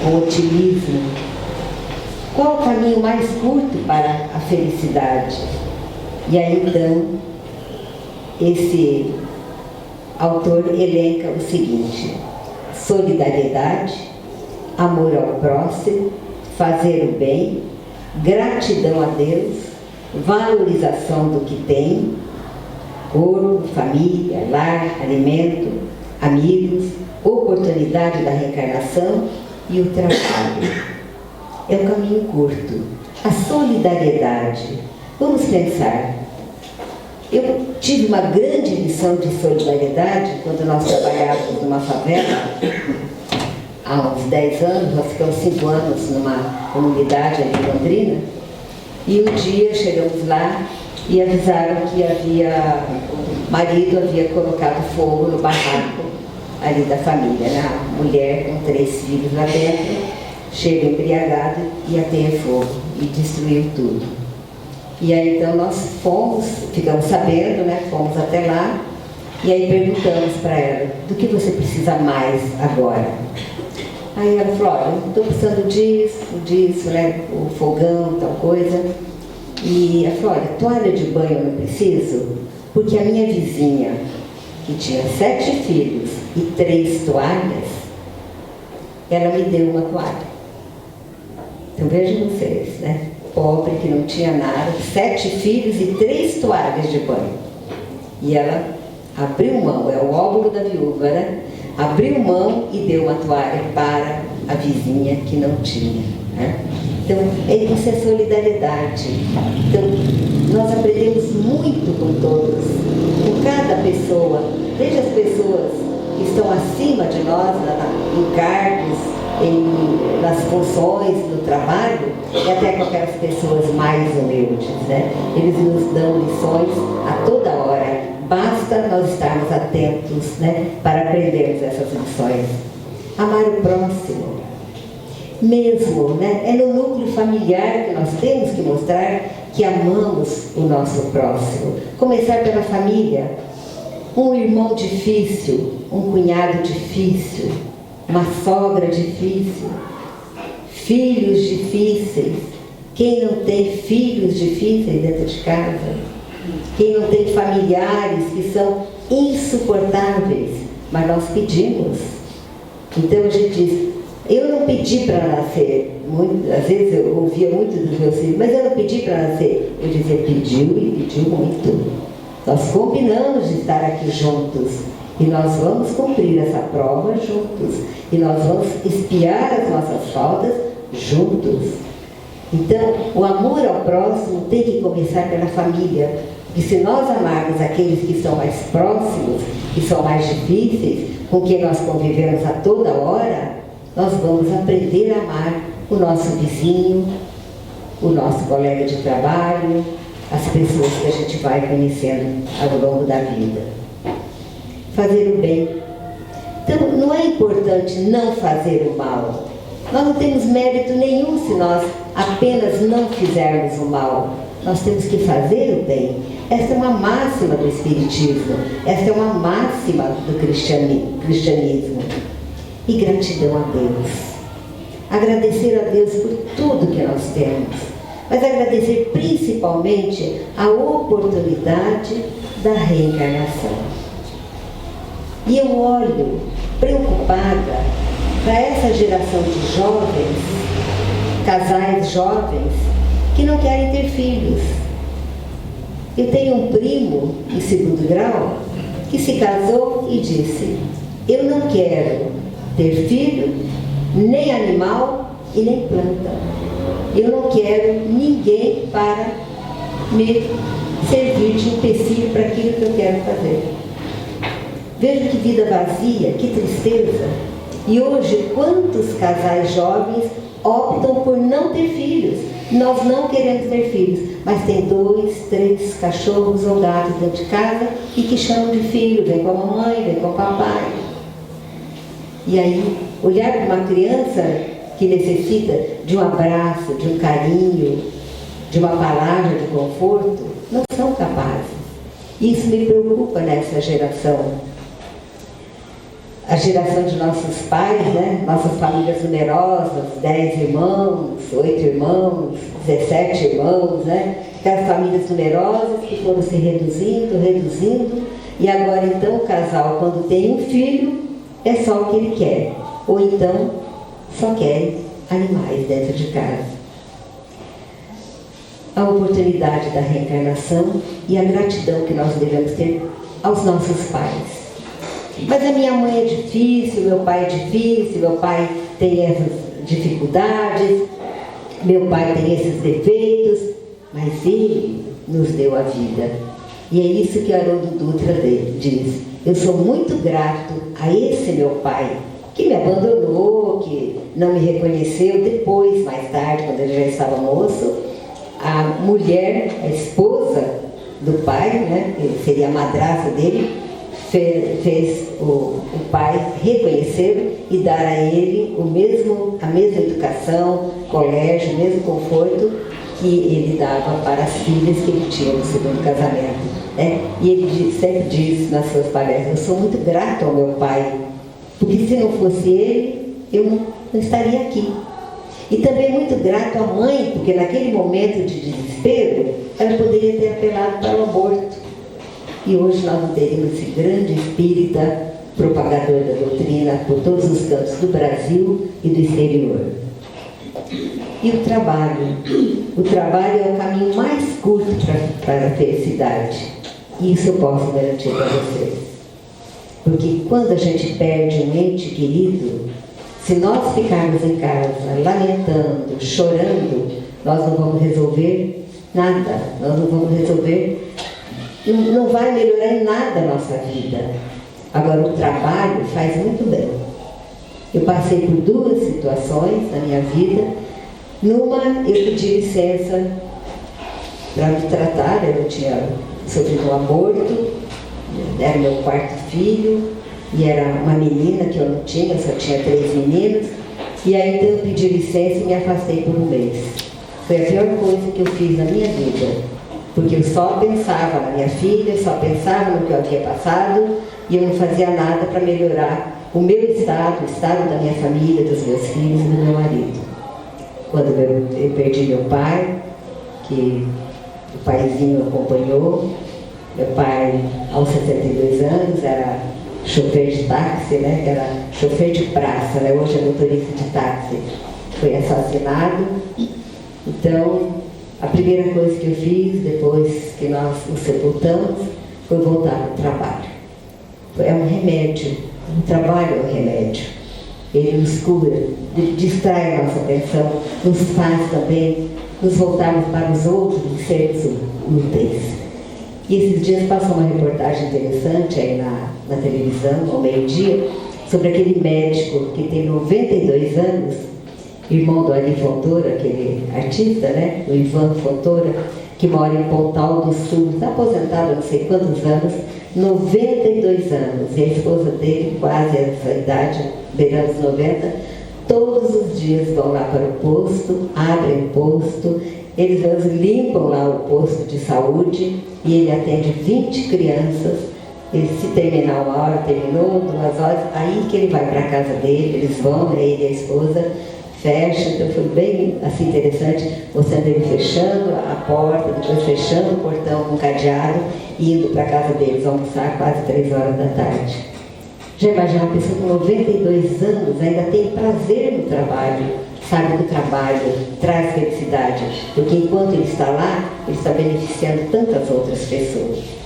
com otimismo. Qual o caminho mais curto para a felicidade? E aí então, esse autor elenca o seguinte: solidariedade, amor ao próximo, fazer o bem, gratidão a Deus, valorização do que tem, corpo, família, lar, alimento, amigos, oportunidade da reencarnação e o trabalho. É um caminho curto. A solidariedade. Vamos pensar. Eu tive uma grande lição de solidariedade quando nós trabalhávamos numa favela. Há uns 10 anos, nós ficamos 5 anos numa comunidade ali em Londrina, e um dia chegamos lá e avisaram que o marido havia colocado fogo no barraco ali da família, né? A mulher com 3 filhos lá dentro, chega embriagado e ateia fogo e destruiu tudo. E aí então nós ficamos sabendo, né? Fomos até lá e aí perguntamos para ela: do que você precisa mais agora? Aí ela falou: olha, eu estou precisando disso, né? O fogão, tal coisa. E ela falou: olha, toalha de banho eu não preciso, porque a minha vizinha, que tinha 7 filhos e 3 toalhas, ela me deu uma toalha. Então vejam vocês, né? Pobre, que não tinha nada, 7 filhos e 3 toalhas de banho. E ela abriu mão, é o óvulo da viúva, né? Abriu mão e deu uma toalha para a vizinha que não tinha, né? Então, isso é solidariedade. Então, nós aprendemos muito com todos, com cada pessoa, desde as pessoas que estão acima de nós, em cargos, nas funções, no trabalho, e até com aquelas pessoas mais humildes, né? Eles nos dão lições a toda hora. Basta nós estarmos atentos, né, para aprendermos essas lições. Amar o próximo. Mesmo, né? É no núcleo familiar que nós temos que mostrar que amamos o nosso próximo. Começar pela família. Um irmão difícil, um cunhado difícil, uma sogra difícil, filhos difíceis. Quem não tem filhos difíceis dentro de casa? Quem não tem familiares que são insuportáveis? Mas nós pedimos. Então a gente diz: eu não pedi para nascer. Às vezes eu ouvia muito dos meus filhos: mas eu não pedi para nascer. Eu dizia: pediu e pediu muito. Nós combinamos de estar aqui juntos. E nós vamos cumprir essa prova juntos. E nós vamos expiar as nossas faltas juntos. Então, o amor ao próximo tem que começar pela família, porque se nós amarmos aqueles que são mais próximos, que são mais difíceis, com quem nós convivemos a toda hora, nós vamos aprender a amar o nosso vizinho, o nosso colega de trabalho, as pessoas que a gente vai conhecendo ao longo da vida. Fazer o bem. Então, não é importante não fazer o mal. Nós não temos mérito nenhum se nós apenas não fizermos o mal. Nós temos que fazer o bem. Esta é uma máxima do Espiritismo. Esta é uma máxima do cristianismo. E gratidão a Deus. Agradecer a Deus por tudo que nós temos. Mas agradecer principalmente a oportunidade da reencarnação. E eu olho preocupada para essa geração de jovens, casais jovens, que não querem ter filhos. Eu tenho um primo em 2º grau que se casou e disse: eu não quero ter filho, nem animal e nem planta. Eu não quero ninguém para me servir de empecilho para aquilo que eu quero fazer. Veja que vida vazia, que tristeza. E hoje, quantos casais jovens optam por não ter filhos? Nós não queremos ter filhos, mas tem 2, 3 cachorros ou gatos dentro de casa e que chamam de filho, vem com a mamãe, vem com o papai. E aí, olhar para uma criança que necessita de um abraço, de um carinho, de uma palavra de conforto, não são capazes. Isso me preocupa nessa geração. A geração de nossos pais, né? Nossas famílias numerosas, 10 irmãos, 8 irmãos, 17 irmãos, né? Aquelas famílias numerosas que foram se reduzindo, e agora então o casal, quando tem um filho, é só o que ele quer, ou então só quer animais dentro de casa. A oportunidade da reencarnação e a gratidão que nós devemos ter aos nossos pais. Mas a minha mãe é difícil, meu pai é difícil, meu pai tem essas dificuldades, meu pai tem esses defeitos, mas ele nos deu a vida. E é isso que Haroldo Dutra diz: eu sou muito grato a esse meu pai, que me abandonou, que não me reconheceu depois, mais tarde, quando ele já estava moço. A mulher, a esposa do pai, né, que seria a madrasta dele, fez o pai reconhecer e dar a ele a mesma educação, colégio, o mesmo conforto que ele dava para as filhas que ele tinha no segundo casamento. Né? E ele sempre diz nas suas palestras: eu sou muito grato ao meu pai, porque se não fosse ele, eu não estaria aqui. E também muito grato à mãe, porque naquele momento de desespero, ela poderia ter apelado para o aborto. E hoje nós não teríamos esse grande espírita propagador da doutrina por todos os cantos do Brasil e do exterior. E o trabalho. O trabalho é o caminho mais curto para a felicidade. E isso eu posso garantir para vocês. Porque quando a gente perde um ente querido, se nós ficarmos em casa lamentando, chorando, nós não vamos resolver nada. Nós não vamos resolver. Não vai melhorar em nada a nossa vida. Agora, o trabalho faz muito bem. Eu passei por 2 situações na minha vida. Numa, eu pedi licença para me tratar. Eu tinha sofrido um aborto, era meu 4º filho, e era uma menina que eu não tinha, só tinha 3 meninos. E aí, então, eu pedi licença e me afastei por 1 mês. Foi a pior coisa que eu fiz na minha vida. Porque eu só pensava na minha filha, só pensava no que eu havia passado, e eu não fazia nada para melhorar o meu estado, o estado da minha família, dos meus filhos e do meu marido. Quando eu perdi meu pai, que o paizinho acompanhou, meu pai, aos 72 anos, era chofer de táxi, né? Era chofer de praça, né? Hoje é motorista de táxi. Foi assassinado. Então, a primeira coisa que eu fiz, depois que nós o sepultamos, foi voltar ao trabalho. É um remédio. O trabalho é um remédio. Ele nos cura. distrai a nossa atenção, nos faz também nos voltarmos para os outros e sermos úteis. E esses dias passou uma reportagem interessante aí na televisão, ao meio-dia, sobre aquele médico que tem 92 anos, irmão do Ari Fontoura, aquele artista, né? O Ivan Fontoura, que mora em Pontal do Sul, está aposentado há não sei quantos anos, 92 anos, e a esposa dele, quase essa idade, beirando os 90, todos os dias vão lá para o posto, abrem o posto, eles limpam lá o posto de saúde e ele atende 20 crianças. Ele, se terminar uma hora, terminou, 2 horas, aí que ele vai para a casa dele, eles vão, ele e a esposa, fecha. Então foi bem assim, interessante, mostrando ele fechando a porta, depois fechando o portão com cadeado e indo para a casa deles almoçar quase 3 horas da tarde. Já imagina uma pessoa com 92 anos ainda tem prazer no trabalho, sabe que o trabalho traz felicidade, porque enquanto ele está lá, ele está beneficiando tantas outras pessoas.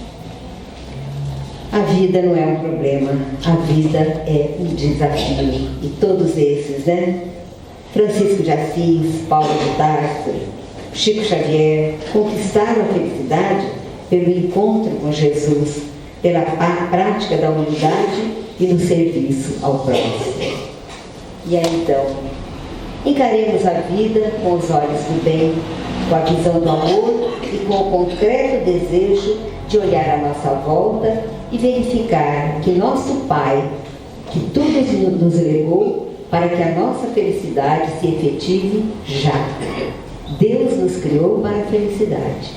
A vida não é um problema, a vida é um desafio. E todos esses, né? Francisco de Assis, Paulo de Tarso, Chico Xavier, conquistaram a felicidade pelo encontro com Jesus, pela prática da humildade e no serviço ao próximo. E aí então, encaremos a vida com os olhos do bem, com a visão do amor e com o concreto desejo de olhar à nossa volta e verificar que nosso Pai, que tudo nos legou para que a nossa felicidade se efetive já. Deus nos criou para a felicidade.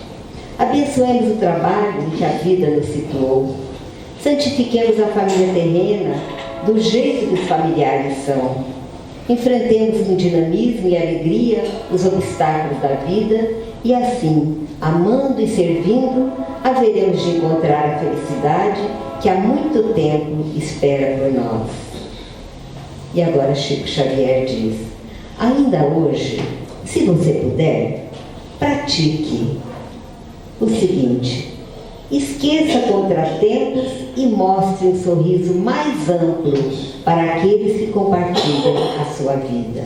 Abençoemos o trabalho em que a vida nos situou. Santifiquemos a família terrena do jeito que os familiares são. Enfrentemos com dinamismo e alegria os obstáculos da vida e assim, amando e servindo, haveremos de encontrar a felicidade que há muito tempo espera por nós. E agora Chico Xavier diz: ainda hoje, se você puder, pratique o seguinte: esqueça contratempos e mostre um sorriso mais amplo para aqueles que compartilham a sua vida.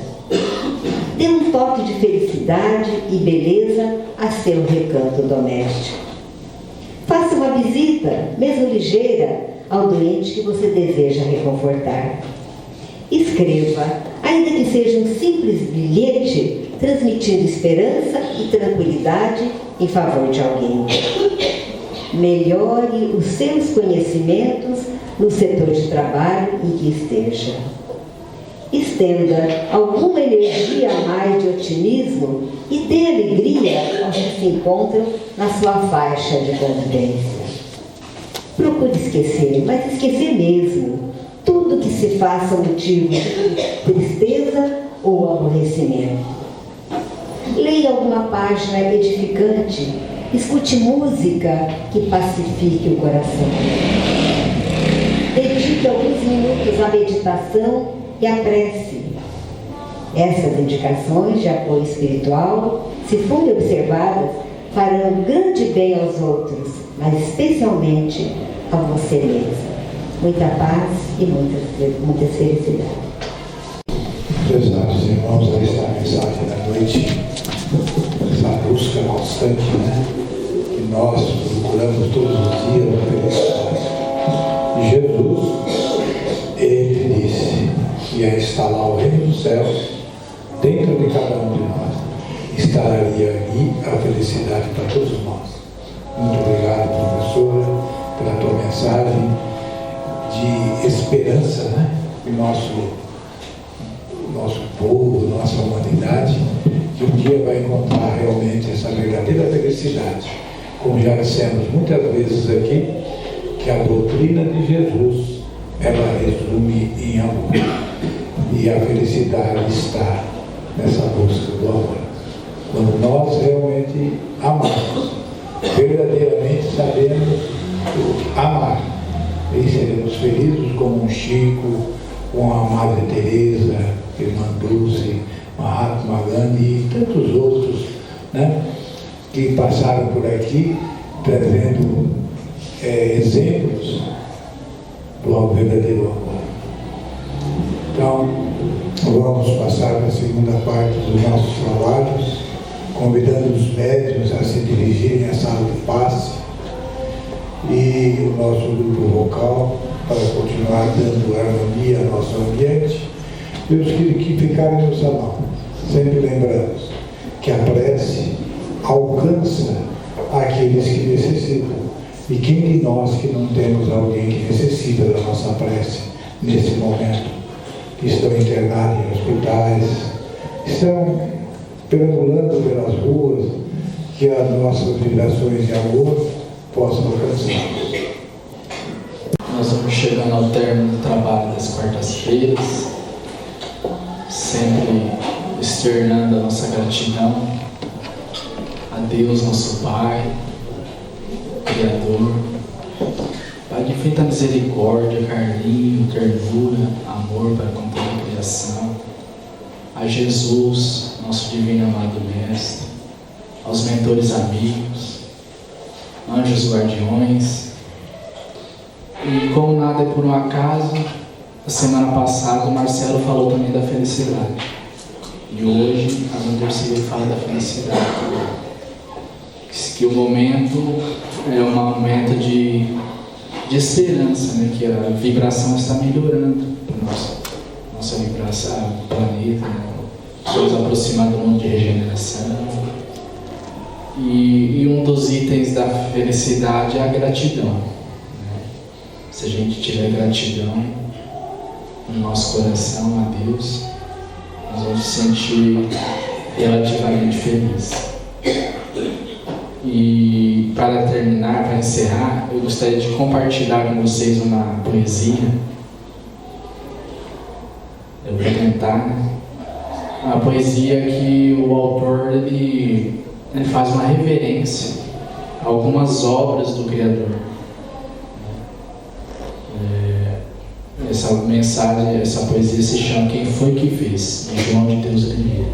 Dê um toque de felicidade e beleza a seu recanto doméstico. Faça uma visita, mesmo ligeira, ao doente que você deseja reconfortar. Escreva, ainda que seja um simples bilhete, transmitindo esperança e tranquilidade em favor de alguém. Melhore os seus conhecimentos no setor de trabalho em que esteja. Estenda alguma energia a mais de otimismo e dê alegria aos que se encontram na sua faixa de convivência. Procure esquecer, mas esquecer mesmo, tudo que se faça motivo de tristeza ou aborrecimento. Leia alguma página edificante, escute música que pacifique o coração. Dedique alguns minutos à meditação e à prece. Essas indicações de apoio espiritual, se forem observadas, farão grande bem aos outros, mas especialmente a você mesmo. Muita paz e muita felicidade. Prezados irmãos, esta mensagem da noite, essa busca constante, né? Que nós procuramos todos os dias a felicidade. E Jesus, ele disse que ia instalar o reino dos céus dentro de cada um de nós. Estaria ali a felicidade para todos nós. Muito obrigado, professora, pela tua mensagem de esperança, né? Que nosso povo, nossa humanidade, que um dia vai encontrar realmente essa verdadeira felicidade. Como já dissemos muitas vezes aqui, que a doutrina de Jesus, ela resume em amor. E a felicidade está nessa busca do amor. Quando nós realmente amamos, verdadeiramente sabemos amar, e seremos felizes como um Chico, com a Madre Teresa, Irmã Dulce, Mahatma Gandhi e tantos outros, né, que passaram por aqui trazendo exemplos do verdadeiro amor. Então, vamos passar para a segunda parte dos nossos trabalhos, convidando os médiuns a se dirigirem à sala de passe e o nosso grupo vocal para continuar dando harmonia ao nosso ambiente, e os que ficarem no salão. Sempre lembramos que a prece alcança aqueles que necessitam. E quem de nós que não temos alguém que necessita da nossa prece nesse momento, que estão internados em hospitais, estão perambulando pelas ruas, que as nossas vibrações de amor possam alcançá-los. Nós vamos chegando ao término do trabalho das quartas-feiras, sempre externando a nossa gratidão a Deus, nosso Pai, Criador, Pai de infinita misericórdia, carinho, ternura, amor para com toda a criação, a Jesus, nosso divino amado Mestre, aos mentores amigos, anjos guardiões. E como nada é por um acaso, a semana passada o Marcelo falou também da felicidade. E hoje a Vandercília fala da felicidade. Que o momento é um momento de esperança, né? Que a vibração está melhorando. Nossa vibração, o planeta, né? Nos aproximando do mundo de regeneração. E um dos itens da felicidade é a gratidão. Se a gente tiver gratidão no nosso coração a Deus, nós vamos se sentir relativamente felizes. E para terminar, para encerrar, eu gostaria de compartilhar com vocês uma poesia. Eu vou tentar, né? Uma poesia que o autor ele faz uma reverência a algumas obras do Criador. Essa mensagem, essa poesia se chama Quem Foi Que Fez, de João de Deus I.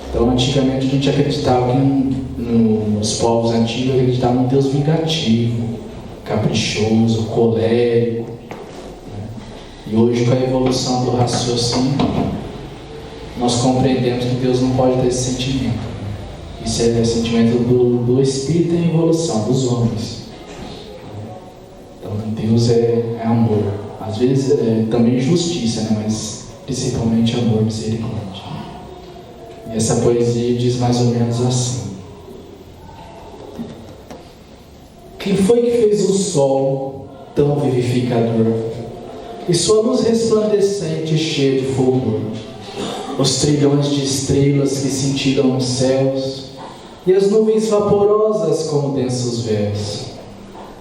Então, antigamente a gente acreditava que nos povos antigos acreditavam num Deus vingativo, caprichoso, colérico, né? E hoje, com a evolução do raciocínio, nós compreendemos que Deus não pode ter esse sentimento, né? Isso é sentimento do espírito em evolução, dos homens. Então, Deus é amor. Às vezes também justiça, né? Mas principalmente amor, misericórdia. E essa poesia diz mais ou menos assim: Quem foi que fez o sol tão vivificador, e sua luz resplandecente cheia de fulgor, os trilhões de estrelas que cintilam os céus, e as nuvens vaporosas como densos véus,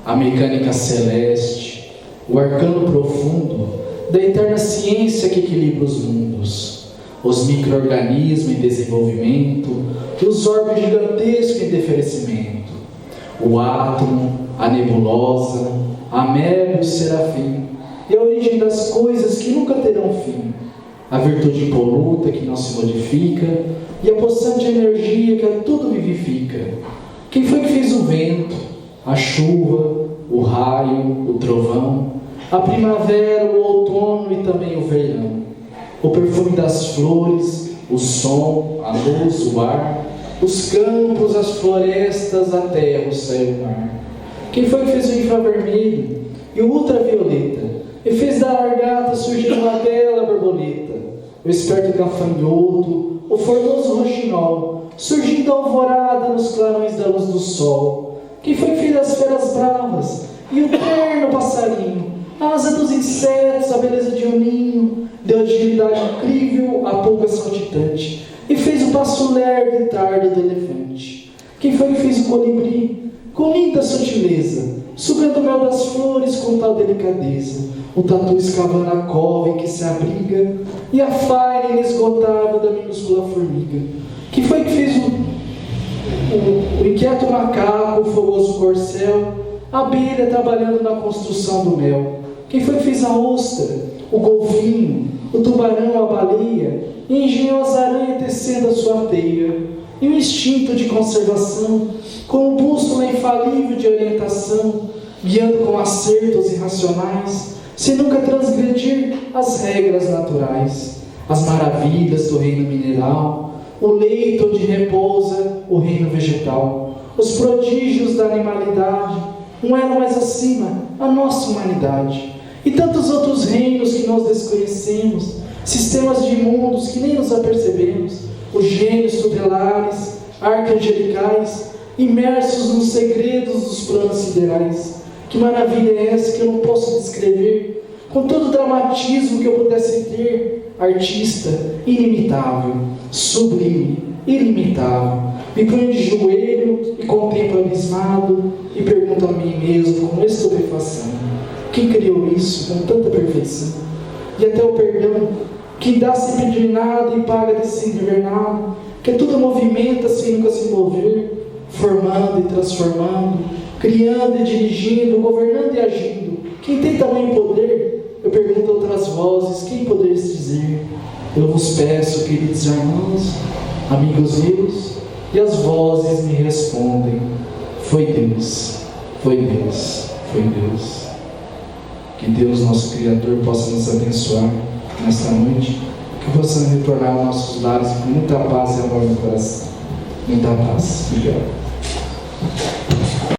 a mecânica celeste, o arcano profundo da eterna ciência que equilibra os mundos, os micro-organismos em desenvolvimento e os orbes gigantescos em deferecimento, o átomo, a nebulosa, a ameba e o serafim, e a origem das coisas que nunca terão fim, a virtude impoluta que não se modifica e a possante energia que a tudo vivifica. Quem foi que fez o vento, a chuva, o raio, o trovão, a primavera, o outono e também o verão, o perfume das flores, o som, a luz, o ar, os campos, as florestas, a terra, o céu e o mar? Quem foi que fez o infravermelho e o ultravioleta, e fez da largata surgir uma bela borboleta, o esperto gafanhoto, o formoso roxinol, surgindo alvorada nos clarões da luz do sol? Quem foi que fez as feras bravas e o terno passarinho, a asa dos insetos, a beleza de um ninho, deu agilidade incrível à pulga saltitante, e fez o passo lerdo e tardo do elefante? Quem foi que fez o colibri, com linda sutileza, sugando o mel das flores com tal delicadeza, o tatu escavando a cova em que se abriga, e a faina inesgotável da minúscula formiga? Quem foi que fez o inquieto macaco, o fogoso corcel, a abelha trabalhando na construção do mel? Quem foi que fez a ostra, o golfinho, o tubarão, a baleia, e a engenhosa aranha tecendo a sua teia? E o instinto de conservação, com o bússola infalível de orientação, guiando com acertos irracionais, sem nunca transgredir as regras naturais? as maravilhas do reino mineral, o leito onde repousa o reino vegetal, os prodígios da animalidade, um elo mais acima, a nossa humanidade, e tantos outros reinos que nós desconhecemos, sistemas de mundos que nem nos apercebemos, os gênios tutelares, arcangelicais, imersos nos segredos dos planos siderais. Que maravilha é essa que eu não posso descrever, com todo o dramatismo que eu pudesse ter, artista inimitável, sublime, ilimitável. Me ponho de joelho e contemplo abismado e pergunto a mim mesmo com estupefação: quem criou isso com tanta perfeição? E até o perdão, que dá sem pedir nada e paga sem dever nada, que tudo movimenta sem nunca se mover, formando e transformando, criando e dirigindo, governando e agindo. Quem tem tamanho poder? Eu pergunto a outras vozes: quem poderes dizer? Eu vos peço, queridos irmãos, amigos meus, e as vozes me respondem: foi Deus, foi Deus, foi Deus. Que Deus, nosso Criador, possa nos abençoar nesta noite, que possamos retornar aos nossos lares com muita paz e amor no coração. Muita paz. Obrigado.